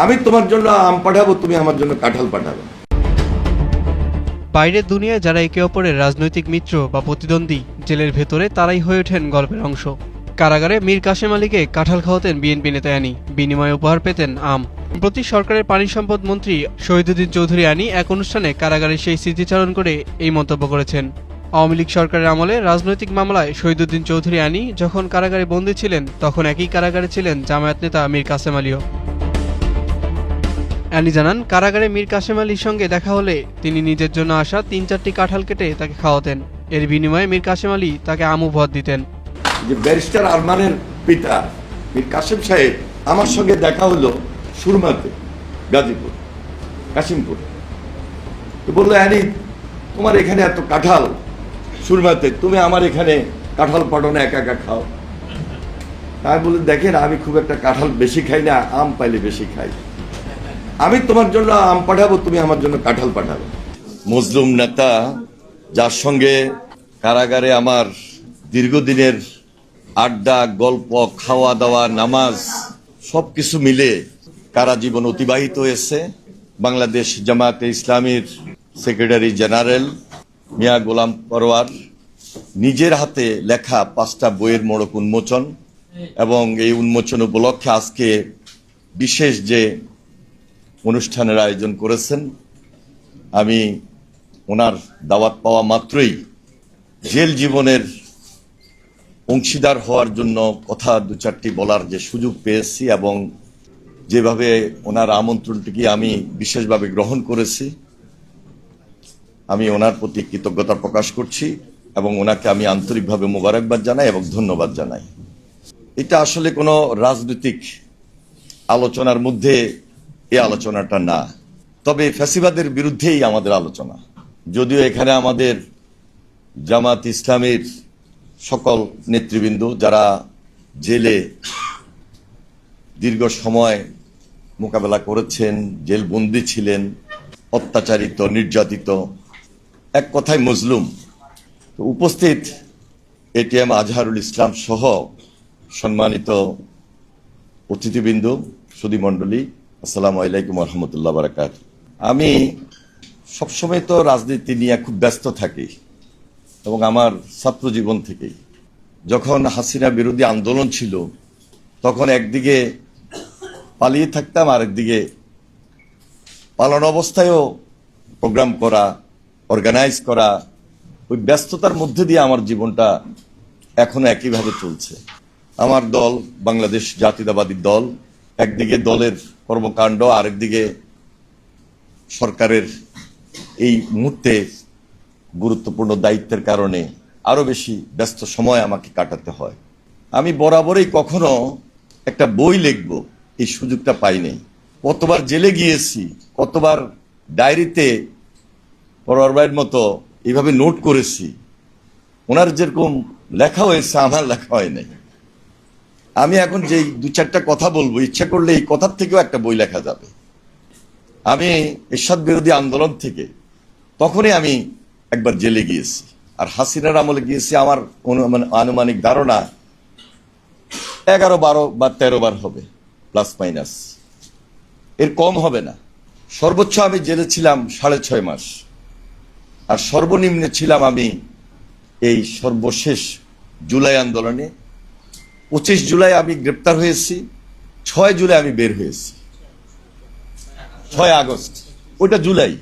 আমি তোমার জন্য আম পাঠাবো, তুমি আমার জন্য কাঁঠাল পাঠাবে। বাইরের দুনিয়ায় যারা একে অপরের রাজনৈতিক মিত্র বা প্রতিদ্বন্দ্বী, জেলের ভেতরে তারাই হয়ে ওঠেন গল্পের অংশ। কারাগারে মীর কাসেম আলীকে কাঁঠাল খাওয়াতেন বিএনপি নেতা আনি, বিনিময়ে উপহার পেতেন আম। প্রতি সরকারের পানি সম্পদ মন্ত্রী শহীদুদ্দিন চৌধুরী আনি এক অনুষ্ঠানে কারাগারের সেই স্মৃতিচারণ করে এই মন্তব্য করেছেন। আওয়ামী লীগ সরকারের আমলে রাজনৈতিক মামলায় শহীদুদ্দিন চৌধুরী আনি যখন কারাগারে বন্দী ছিলেন, তখন একই কারাগারে ছিলেন জামায়াত নেতা মীর কাসেম আলীও। অ্যানি জানান, কারাগারে মীর কাসেম আলীর সঙ্গে দেখা হলে তিনি নিজের জন্য আসা ৩-৪টি কাঁঠাল কেটে তাকে খাওয়াতেন। এর বিনিময়ে মীর কাসেম আলী তাকে আম উপহার দিতেন। যে ব্যারিস্টার আরমানের পিতা মীর কাসেম সাহেব আমার সঙ্গে দেখা হলো সুরমাতে, গাজীপুর, কাশিমপুর। তো বললো, অ্যানি, তোমার এখানে এত কাঁঠাল সুরমাতে, তুমি আমার এখানে কাঁঠাল পাঠো না, একা একা খাও। আমি বলি, দেখেন, আমি খুব একটা কাঁঠাল বেশি খাই না, আম পাইলে বেশি খাই। আমি তোমার জন্য আম পাঠাবো, তুমি আমার জন্য কাঁঠাল পাঠাবে। মজলুম নেতা, যার সঙ্গে কারাগারে আমার দীর্ঘদিনের আড্ডা, গল্প, খাওয়া দাওয়া, নামাজ সবকিছু মিলে কারা জীবন অতিবাহিত হয়েছে। বাংলাদেশ জামায়াতে ইসলামীর সেক্রেটারি জেনারেল মিয়া গোলাম পরোয়ার নিজের হাতে লেখা 5টা বইয়ের মোড়ক উন্মোচন, এবং এই উন্মোচন উপলক্ষে আজকে বিশেষ যে অনুষ্ঠানের আয়োজন করেছেন, আমি ওনার দাওয়াত পাওয়া মাত্রই জেল জীবনের অংশীদার হওয়ার জন্য কথা 2-4টি বলার যে সুযোগ পেয়েছি, এবং যেভাবে ওনার আমন্ত্রণটিকে আমি বিশেষভাবে গ্রহণ করেছি, আমি ওনার প্রতি কৃতজ্ঞতা প্রকাশ করছি এবং ওনাকে আমি আন্তরিকভাবে মোবারকবাদ জানাই এবং ধন্যবাদ জানাই। এটা আসলে কোনো রাজনৈতিক আলোচনার মধ্যে এই আলোচনাটা না, তবে ফ্যাসিবাদের বিরুদ্ধেই আমাদের আলোচনা। যদিও এখানে আমাদের জামাত ইসলামের সকল নেতৃবৃন্দ যারা জেলে দীর্ঘ সময় মোকাবেলা করেছেন, জেলবন্দি ছিলেন, অত্যাচারিত, নির্যাতিত, এক কথায় মজলুম, উপস্থিত এটিএম আজহারুল ইসলাম সহ সম্মানিত অতিথিবৃন্দ, সুধীমণ্ডলী, আসসালামু আলাইকুম ওয়া রাহমাতুল্লাহি ওয়া বারাকাতুহু। আমি সবসময় তো রাজনীতি নিয়ে খুব ব্যস্ত থাকি, এবং আমার ছাত্র জীবন থেকেই যখন হাসিনা বিরোধী আন্দোলন ছিল, তখন একদিকে পালিয়ে থাকতাম, আরেকদিকে পালানো অবস্থায়ও প্রোগ্রাম করা, অর্গানাইজ করা, ওই ব্যস্ততার মধ্যে দিয়ে আমার জীবনটা এখনো একইভাবে চলছে। আমার দল বাংলাদেশ জাতীয়তাবাদী দল, একদিকে দলের কর্মকাণ্ড, আরেকদিকে সরকারের এই মুহূর্তে গুরুত্বপূর্ণ দায়িত্বের কারণে আরো বেশি ব্যস্ত সময় আমাকে কাটাতে হয়। আমি বরাবরই কখনো একটা বই লিখব এই সুযোগটা পাইনি। কতবার জেলে গিয়েছি, কতবার ডায়েরিতে পরোয়ার ভাইয়ের মতো এইভাবে নোট করেছি। ওনার যেরকম লেখা হয়েছে, আমার লেখা হয় নাই। আমি এখন যে 2-4টা কথা বলবো, ইচ্ছা করলে এই কথার থেকেও একটা বই লেখা যাবে। আমি এরশাদ বিরোধী আন্দোলন থেকে তখনই আমি একবার জেলে গিয়েছি, আর হাসিনার আমলে গিয়েছি আমার আনুমানিক ধারণা 11, 12 বা 13 বার হবে, প্লাস মাইনাস, এর কম হবে না। সর্বোচ্চ আমি জেলে ছিলাম 6.5 মাস, আর সর্বনিম্নে ছিলাম আমি এই সর্বশেষ জুলাই আন্দোলনে। 25 জুলাই আমি গ্রেপ্তার হয়েছি, 6 জুলাই আমি বের হয়েছি, 6 আগস্ট, ওইটা জুলাই,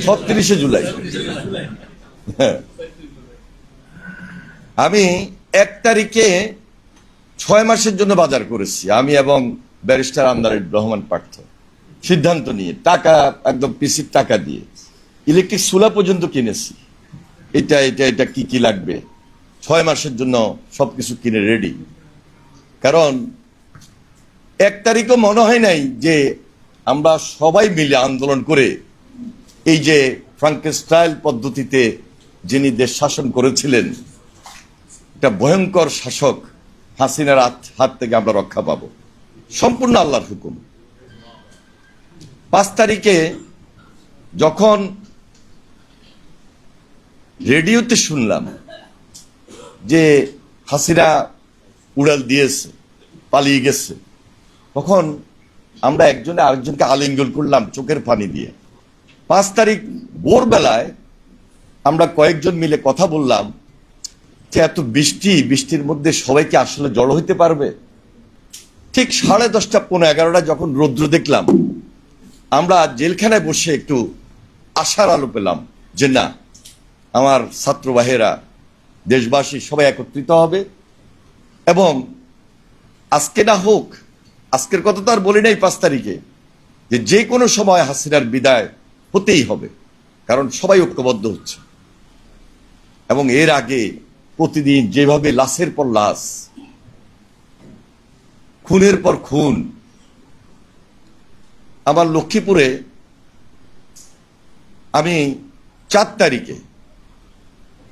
36 জুলাই। হ্যাঁ, আমি 1 তারিখে 6 মাসের জন্য বাজার করেছি, আমি এবং ব্যারিস্টার আমদানির রহমান পার্থ, সিদ্ধান্ত নিয়ে, টাকা একদম পিসির টাকা দিয়ে ইলেকট্রিক চুলা পর্যন্ত কিনেছি। এটা এটা এটা কি কি লাগবে 6 মাসের জন্য সবকিছু কিনে রেডি। কারণ 1 তারিখও মনে হয় নাই যে আমরা সবাই মিলে আন্দোলন করে এই যে ফ্রাঙ্কেনস্টাইন পদ্ধতিতে যিনি দেশ শাসন করেছিলেন, একটা ভয়ঙ্কর শাসক হাসিনার হাত থেকে আমরা রক্ষা পাব, সম্পূর্ণ আল্লাহর হুকুম। 5 তারিখে যখন রেডিওতে শুনলাম যে হাসিনা উড়াল দিয়েছে, পালিয়ে গেছে, তখন আমরা একজনে আরেকজনকে আলিঙ্গন করলাম চোখের পানি দিয়ে। 5 তারিখ ভোরবেলায় আমরা কয়েকজন মিলে কথা বললাম যে এত বৃষ্টির মধ্যে সবাই কি আসলে জড়ো হইতে পারবে? ঠিক 10:30 পৌনে 11টা যখন রৌদ্র দেখলাম, আমরা জেলখানায় বসে একটু আশার আলো পেলাম যে না, আমার ছাত্র ভাইয়েরা, দেশবাসী সবাই একত্রিত হবে এবং আজকে না হোক, আজকের কথা তো আর বলি নাই 5 তারিখে, যে কোনো সময় হাসিনার বিদায় হতেই হবে, কারণ সবাই ঐক্যবদ্ধ হচ্ছে। এবং এর আগে প্রতিদিন যেভাবে লাশের পর লাশ, খুনের পর খুন, আমার লক্ষ্মীপুরে আমি 4 তারিখে,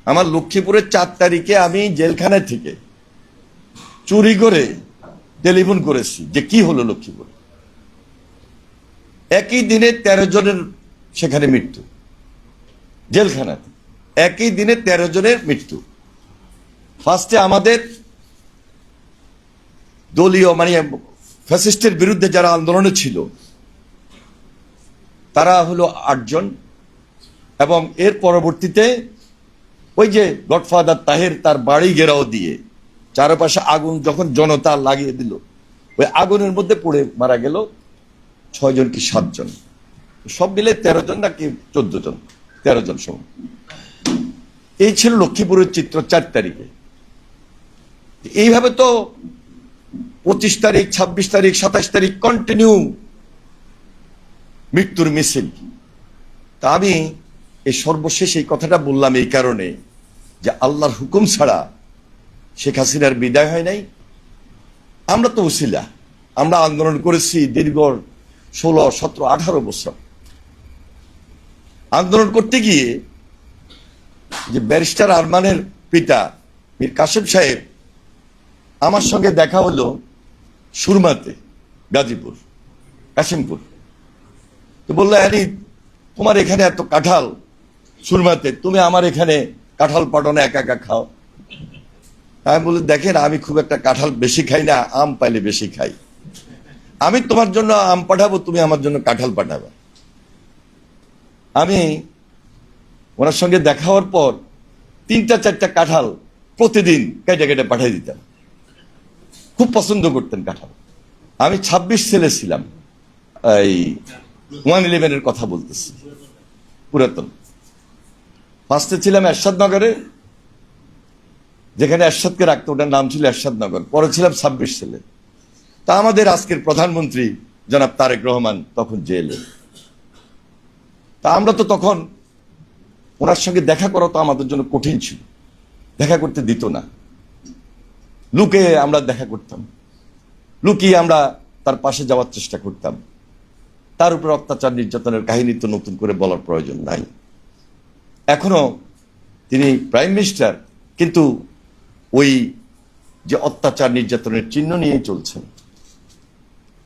আমার লক্ষ্মীপুরের 4 তারিখে আমি জেলখানায় থেকে চুরি করে টেলিফোন করেছি যে কি হলো লক্ষ্মীপুরে। একই দিনে 13 জনের সেখানে মৃত্যু, জেলখানাতে একই দিনে 13 জনের মৃত্যু। ফার্স্টে আমাদের দলীয় মানে ফ্যাসিস্টের বিরুদ্ধে যারা আন্দোলনে ছিল তারা হলো 8 জন, এবং এর পরবর্তীতে ওই যে গডফাদার তাহের তার বাড়ি ঘেরাও দিয়ে চারপাশে আগুন যখন জনতা লাগিয়ে দিল, ওই আগুনের মধ্যে পড়ে মারা গেল 6 জন কি 7 জন, সব মিলে 13 জন নাকি 14 জন, 13 জন সব। এই ছিল লক্ষ্মীপুরের চিত্র 4 তারিখে। এইভাবে তো 25 তারিখ, 26 তারিখ, 27 তারিখ কন্টিনিউ মৃত্যুর মিছিল। তা আমি এই সর্বশেষ এই কথাটা বললাম এই কারণে যে আল্লাহর হুকুম ছাড়া শেখ হাসিনার বিদায় হয় নাই। আমরা তো উসিলা, আমরা আন্দোলন করেছি দীর্ঘ 16, 17, 18 বছর। আন্দোলন করতে গিয়ে যে ব্যারিস্টার আরমানের পিতা মীর কাসেম সাহেব আমার সঙ্গে দেখা হলো সুরমাতে, গাজীপুর, কাশিমপুর। তো বললো, আরে তোমার এখানে এত কাঁঠাল সুরমাতে, তুমি আমার এখানে কাঁঠাল পাঠানো একা একা খাও। আমি বলি, দেখেন আমি খুব একটা কাঁঠাল বেশি খাই না, আম পাইলে বেশি খাই। আমি তোমার জন্য আম পাঠাবো, তুমি আমার জন্য কাঁঠাল পাঠাবে। আমি ওনার সঙ্গে দেখা হওয়ার পর 3-4টা কাঁঠাল প্রতিদিন কেটে কেটে পাঠিয়ে দিতাম। খুব পছন্দ করতেন কাঁঠাল। আমি 26 ছেলে ছিলাম, এই 111-এর কথা বলতেছি, পুরাতন। ফার্স্টে ছিলাম এরশাদনগরে, যেখানে এরশাদকে রাখতো, ওটার নাম ছিল এরশাদনগর। পরে ছিলাম 26 ছেলে। তা আমাদের আজকের প্রধানমন্ত্রী জনাব তারেক রহমান তখন জেলে। তা আমরা তো তখন ওনার সঙ্গে দেখা করা তো আমাদের জন্য কঠিন ছিল, দেখা করতে দিত না। লুকে আমরা দেখা করতাম, লুকিয়ে আমরা তার পাশে যাওয়ার চেষ্টা করতাম। তার উপর অত্যাচার নির্যাতনের কাহিনী তো নতুন করে বলার প্রয়োজন নাই। এখনো তিনি প্রাইম মিনিস্টার, কিন্তু ওই যে অত্যাচার নির্যাতনের চিহ্ন নিয়ে চলছেন।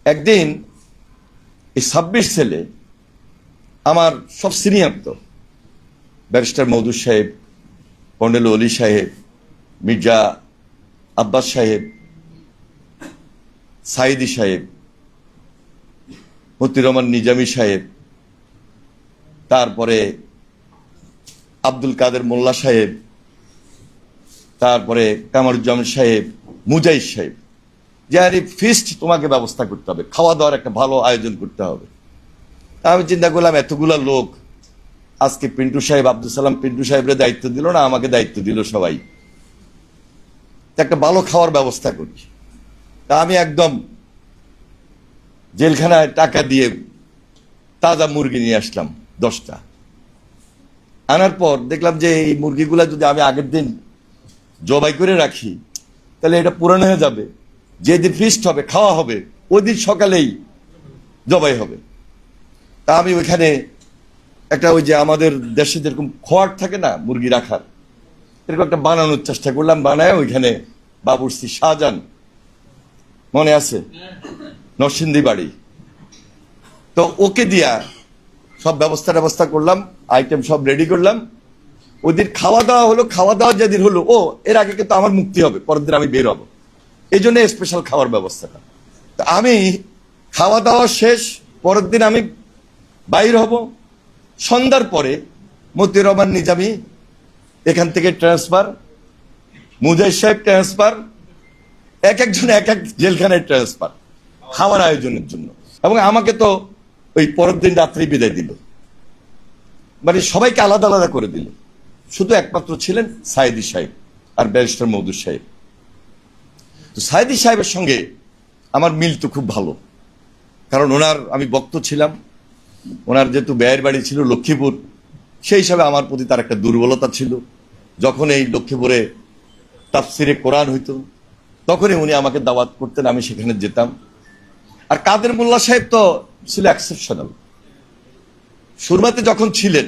একদিন এই 26 ছেলে আমার সব সিনিয়র, তো ব্যারিস্টার মওদুদ সাহেব, কর্নেল অলি সাহেব, মির্জা আব্বাস সাহেব, সাইদি সাহেব, মতিউর রহমান নিজামী সাহেব, তারপরে আব্দুল কাদের মোল্লা সাহেব, তারপরে কামারুজ্জামান সাহেব, মুজাহিদ সাহেব, যে আরে ফিস্ট তোমাকে ব্যবস্থা করতে হবে, খাওয়া দাওয়ার একটা ভালো আয়োজন করতে হবে। আমি চিন্তা করলাম, এতগুলা লোক, আজকে পিন্টু সাহেব, আব্দুল সালাম পিন্টু সাহেবের দায়িত্ব দিল না, আমাকে দায়িত্ব দিল সবাই, একটা ভালো খাওয়ার ব্যবস্থা করি। তা আমি একদম জেলখানায় টাকা দিয়ে তাজা মুরগি নিয়ে আসলাম 10টা। আনার পর দেখলাম যে এই মুরগিগুলা যদি আমি আগের দিন জবাই করে রাখি তাহলে এটা পুরানো হয়ে যাবে, যেদিন ফিস্ট হবে, খাওয়া হবে, ওই দিন সকালেই জবাই হবে। তা আমি ওইখানে একটা, ওই যে আমাদের দেশে যেরকম খোয়ার থাকে না মুরগি রাখার, এরকম একটা বানানোর চেষ্টা করলাম। বানায় ওইখানে বাবুর্চি শাহজাহান, মনে আছে, নরসিংদী বাড়ি, তো ওকে দিয়া সব ব্যবস্থা করলাম, আইটেম সব রেডি করলাম। ওই দিন খাওয়া দাওয়া হলো। খাওয়া দাওয়া যেদিন হলো, ও এর আগে কিন্তু আমার মুক্তি হবে, পরের দিন আমি বের হবো, এই জন্য স্পেশাল খাওয়ার ব্যবস্থাটা। আমি খাওয়া দাওয়া শেষ, পরের দিন আমি বাইর হব, সন্ধ্যার পরে মতিউর রহমান নিজামী এখান থেকে ট্রান্সফার, মুজাহিদ সাহেব ট্রান্সফার, এক একজন এক এক জেলখানায় ট্রান্সফার খাওয়ার আয়োজনের জন্য। এবং আমাকে তো ওই পরের দিন রাত্রি বিদায় দিল, মানে সবাইকে আলাদা আলাদা করে দিল। শুধু একমাত্র ছিলেন সায়েদী সাহেব আর ব্যারিস্টার মওদুদ সাহেব। তো সায়েদী সাহেবের সঙ্গে আমার মিল তো খুব ভালো, কারণ ওনার আমি বক্ত ছিলাম। ওনার যেহেতু ব্যয়ের বাড়ি ছিল লক্ষ্মীপুর, সেই হিসাবে আমার প্রতি তার একটা দুর্বলতা ছিল। যখন এই লক্ষ্মীপুরে তাফসিরে কোরআন হইতো, তখনই উনি আমাকে দাওয়াত করতেন, আমি সেখানে যেতাম। আর কাদের মোল্লা সাহেব তো ছিল এক্সেপশনাল। সুরমাতে যখন ছিলেন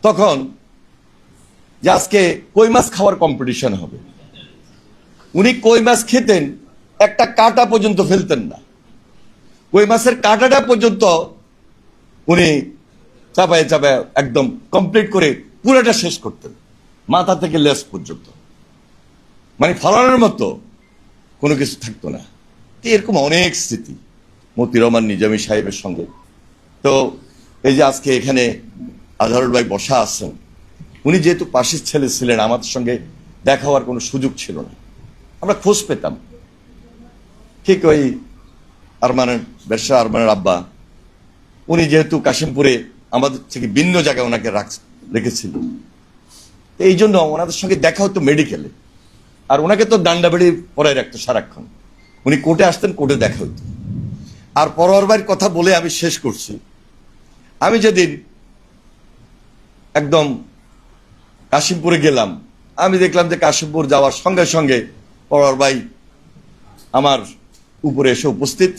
তখন যে আজকে কই মাছ খাওয়ার কম্পিটিশন হবে, উনি কই মাছ খেতেন, একটা কাঁটা পর্যন্ত ফেলতেন না। কই মাছের কাঁটাটা পর্যন্ত উনি চাপায় চাপায় একদম কমপ্লিট করে পুরোটা শেষ করতেন, মাথা থেকে লেস পর্যন্ত, মানে ফলানোর মতো কোনো কিছু থাকতো না। এরকম অনেক স্মৃতি মতিউর রহমান নিজামী সাহেবের সঙ্গে। তো এই যে আজকে এখানে আজহারুল ভাই বসা আছেন, উনি যেহেতু পাশের ছেলে ছিলেন, আমাদের সঙ্গে দেখা হওয়ার কোনো সুযোগ ছিল না, আমরা খোঁজ পেতাম। ঠিক ওই আরমানের আব্বা, উনি যেহেতু কাশিমপুরে আমাদের থেকে ভিন্ন জায়গায় ওনাকে রেখেছিল, এই জন্য ওনাদের সঙ্গে দেখা হতো মেডিকেলে। আর ওনাকে তো ডান্ডাবেড়ি পরায় রাখতো সারাক্ষণ। উনি কোর্টে আসতেন, কোর্টে দেখা হতো। আর পরোয়ার ভাইয়ের কথা বলে আমি শেষ করছি। আমি যেদিন একদম কাশিমপুরে গেলাম, আমি দেখলাম যে কাশিমপুর যাওয়ার সঙ্গে সঙ্গে পরোয়ার ভাই আমার উপরে এসে উপস্থিত,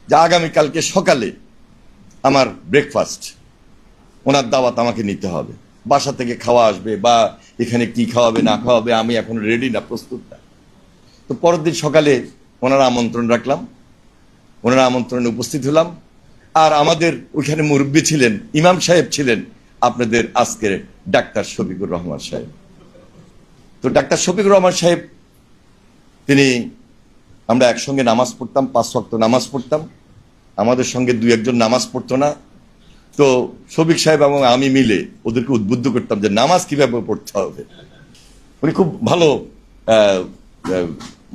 যে আগামীকালকে সকালে আমার ব্রেকফাস্ট, ওনার দাওয়াত আমাকে নিতে হবে, বাসা থেকে খাওয়া আসবে, বা এখানে কি খাওয়াবে না খাওয়াবে আমি এখন রেডি না, প্রস্তুত না। তো পরের দিন সকালে ওনারা আমন্ত্রণ রাখলাম, ওনারা আমন্ত্রণে উপস্থিত হলাম। আর আমাদের ওইখানে মুরব্বী ছিলেন, ইমাম সাহেব ছিলেন আপনাদের আজকের ডাক্তার শফিকুর রহমান সাহেব। তো ডাক্তার শফিকুর রহমান সাহেব, তিনি, আমরা একসঙ্গে নামাজ পড়তাম, 5 ওয়াক্ত নামাজ পড়তাম। আমাদের সঙ্গে 2-1 জন নামাজ পড়তো না। তো শফিক সাহেব এবং আমি মিলে ওদেরকে উদ্বুদ্ধ করতাম যে নামাজ কিভাবে পড়তে হবে। উনি খুব ভালো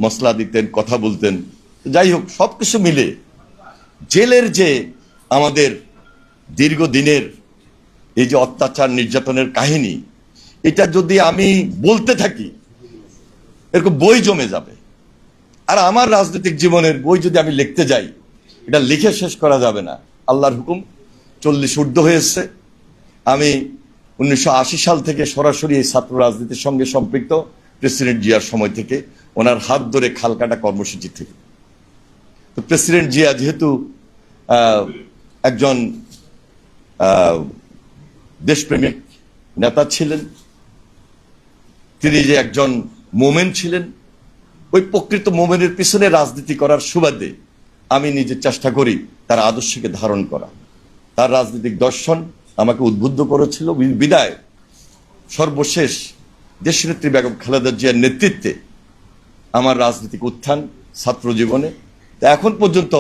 মশলা দিতেন, কথা বলতেন। যাই হোক, সবকিছু মিলে জেলের যে আমাদের দীর্ঘদিনের এই যে অত্যাচার নির্যাতনের কাহিনী, এটা যদি আমি বলতে থাকি এরকম বই জমে যাবে। আর আমার রাজনৈতিক জীবনের বই যদি আমি লিখতে যাই, এটা লিখে শেষ করা যাবে না। আল্লাহর হুকুম 40 ঊর্ধ্ব হয়েছে। আমি 1980 সাল থেকে সরাসরি এই ছাত্র রাজনীতির সঙ্গে সম্পৃক্ত, প্রেসিডেন্ট জিয়ার সময় থেকে, ওনার হাত ধরে খালকাটা কর্মসূচি থেকে। তো প্রেসিডেন্ট জিয়া যেহেতু একজন দেশপ্রেমিক নেতা ছিলেন, তিনি যে একজন মোমেন ছিলেন, ওই প্রকৃত মোমেনের পিছনে রাজনীতি করার সুবাদে আমি নিজে চেষ্টা করি তার আদর্শকে ধারণ করা। তার রাজনৈতিক দর্শন আমাকে উদ্বুদ্ধ করেছিল। বিদায় সর্বশেষ দেশনেত্রী বেগম খালেদা জিয়ার নেতৃত্বে আমার রাজনৈতিক উত্থান ছাত্র জীবনে। এখন পর্যন্ত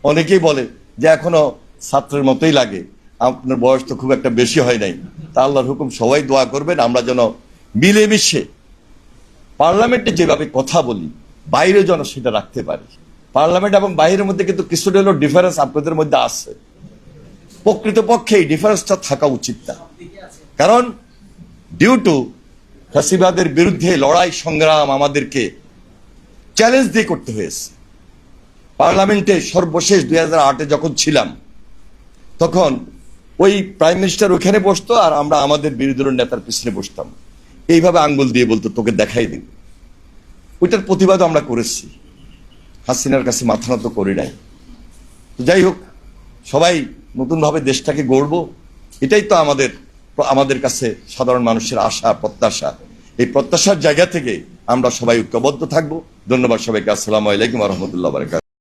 অনেকেই বলে যে এখনো ছাত্রের মতোই লাগে, আপনার বয়স তো খুব একটা বেশি হয় নাই। তা আল্লাহর হুকুম, সবাই দোয়া করবেন আমরা যেন মিলেমিশে পার্লামেন্টে যেভাবে কথা বলি, বাইরে যেন সেটা রাখতে পারি। পার্লামেন্ট এবং বাইরের মধ্যে কিন্তু কিছুটা হলেও ডিফারেন্স আপনাদের মধ্যে আছে। প্রকৃতপক্ষে এই ডিফারেন্সটা থাকা উচিত না, কারণ ডিউ টু ফ্যাসিবাদের বিরুদ্ধে লড়াই সংগ্রাম আমাদেরকে চ্যালেঞ্জ দিয়ে করতে হয়েছে। পার্লামেন্টে সর্বশেষ 2008-এ যখন ছিলাম, তখন ওই প্রাইম মিনিস্টার ওখানে বসতো আর আমরা আমাদের বিরোধী দলের নেতার পিছনে বসতাম, এইভাবে আঙ্গুল দিয়ে বলতো তোকে দেখাই দিন। ওইটার প্রতিবাদও আমরা করেছি, হাসিনার কাছে মাথা নত করি নাই। তো যাই হোক, সবাই নতুনভাবে দেশটাকে গড়ব, এটাই তো আমাদের কাছে সাধারণ মানুষের আশা প্রত্যাশা। এই প্রত্যাশার জায়গা থেকে আমরা সবাই ঐক্যবদ্ধ থাকবো। ধন্যবাদ সবাইকে। আসসালামু আলাইকুম ওয়া রাহমাতুল্লাহি ওয়া বারাকাতুহু।